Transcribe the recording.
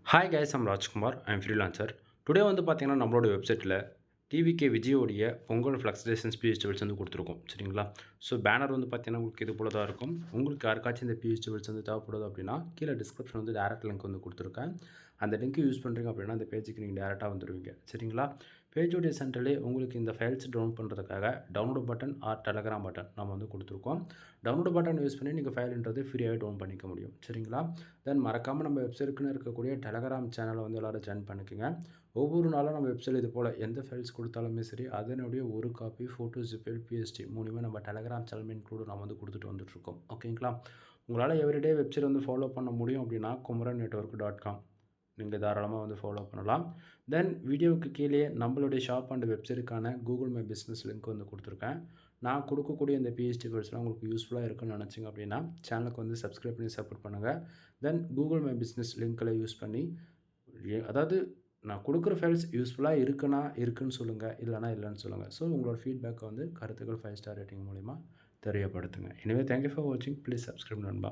Hi guys, I'm Rajkumar. I'm freelancer. Today வந்து பார்த்தீங்கன்னா, நம்மளோட வெப்சைட்டில டிவிகே விஜயோடைய பொங்கல் ஃப்ளக்ஸேஷன்ஸ் பிஹெச்டபிள்ஸ் வந்து குடுத்துருக்கோம். சரிங்களா? ஸோ பேனர் வந்து பார்த்தீங்கன்னா, உங்களுக்கு இது போல தான் இருக்கும். உங்களுக்கு யாருக்காச்சும் இந்த பிஹெச்டபிள்ஸ் வந்து தேவைப்படுது அப்படின்னா, கீழ டிஸ்கிரிப்ஷன் வந்து டைரக்ட் லிங்க் வந்து குடுத்துருக்கேன். அந்த லிங்க் யூஸ் பண்றீங்க அப்படின்னா, அந்த பேஜுக்கு நீங்க டைரக்ட்டா வந்துருவீங்க. சரிங்களா? பேஜோடைய சென்டர்லயே உங்களுக்கு இந்த ஃபைல்ஸ் டவுன்லோட் பண்ணுறதுக்காக download button or Telegram button நம்ம வந்து குடுத்துருக்கோம். டவுன்லோட் பட்டன் யூஸ் பண்ணி நீங்க ஃபைல்ன்றது ஃப்ரீயாவே டவுன் பண்ணிக்க முடியும். சரிங்களா? தென் மறக்காம நம்ம வெப்சைட்க்குன்னு இருக்கக்கூடிய டெலகிராம் சேனலை வந்து எல்லாரும் ஜாயின் பண்ணிக்கங்க. ஒவ்வொரு நாளும் நம்ம வெப்சைட் இது போல் எந்த ஃபைல்ஸ் கொடுத்தாலுமே சரி, அதனுடைய ஒரு காப்பி ஃபோட்டோ, ஜிப்ஃபைல், பிஎஸ்டி மூணுமே நம்ம டெலகிராம் சேனல் இன்க்ளூட் நம்ம வந்து கொடுத்துட்டு வந்துட்டுருக்கோம். ஓகேங்களா? உங்களால் எவ்ரிடே வெப்சைட் வந்து ஃபாலோ பண்ண முடியும் அப்படின்னா kumaran-network.com நீங்கள் தாராளமாக வந்து ஃபாலோ பண்ணலாம். தென் வீடியோவுக்கு கீழே நம்மளுடைய ஷாப் அண்ட் வெப்சைட்டுக்கான கூகுள் மை பிஸ்னஸ் லிங்க் வந்து கொடுத்துருக்கேன். நான் கொடுக்கக்கூடிய இந்த பிஹெச்டி கோர்ஸ்லாம் உங்களுக்கு யூஸ்ஃபுல்லாக இருக்குன்னு நினச்சிங்க அப்படின்னா சேனலுக்கு வந்து சப்ஸ்கிரைப் பண்ணி சப்போர்ட் பண்ணுங்கள். தென் கூகுள் மை பிஸ்னஸ் லிங்க்கில் யூஸ் பண்ணி அதாவது நான் கொடுக்குற ஃபைல்ஸ் யூஸ்ஃபுல்லாக இருக்குன்னு சொல்லுங்கள், இல்லைனா இல்லைன்னு சொல்லுங்கள். ஸோ உங்களோட ஃபீட்பேக்கை வந்து கருத்துக்கள் 5 ஸ்டார் ரேட்டிங் மூலிமா தெரியப்படுத்துங்க. எனவே தேங்க்யூ ஃபார் வாட்சிங். ப்ளீஸ் சப்ஸ்கிரைப் நண்பா.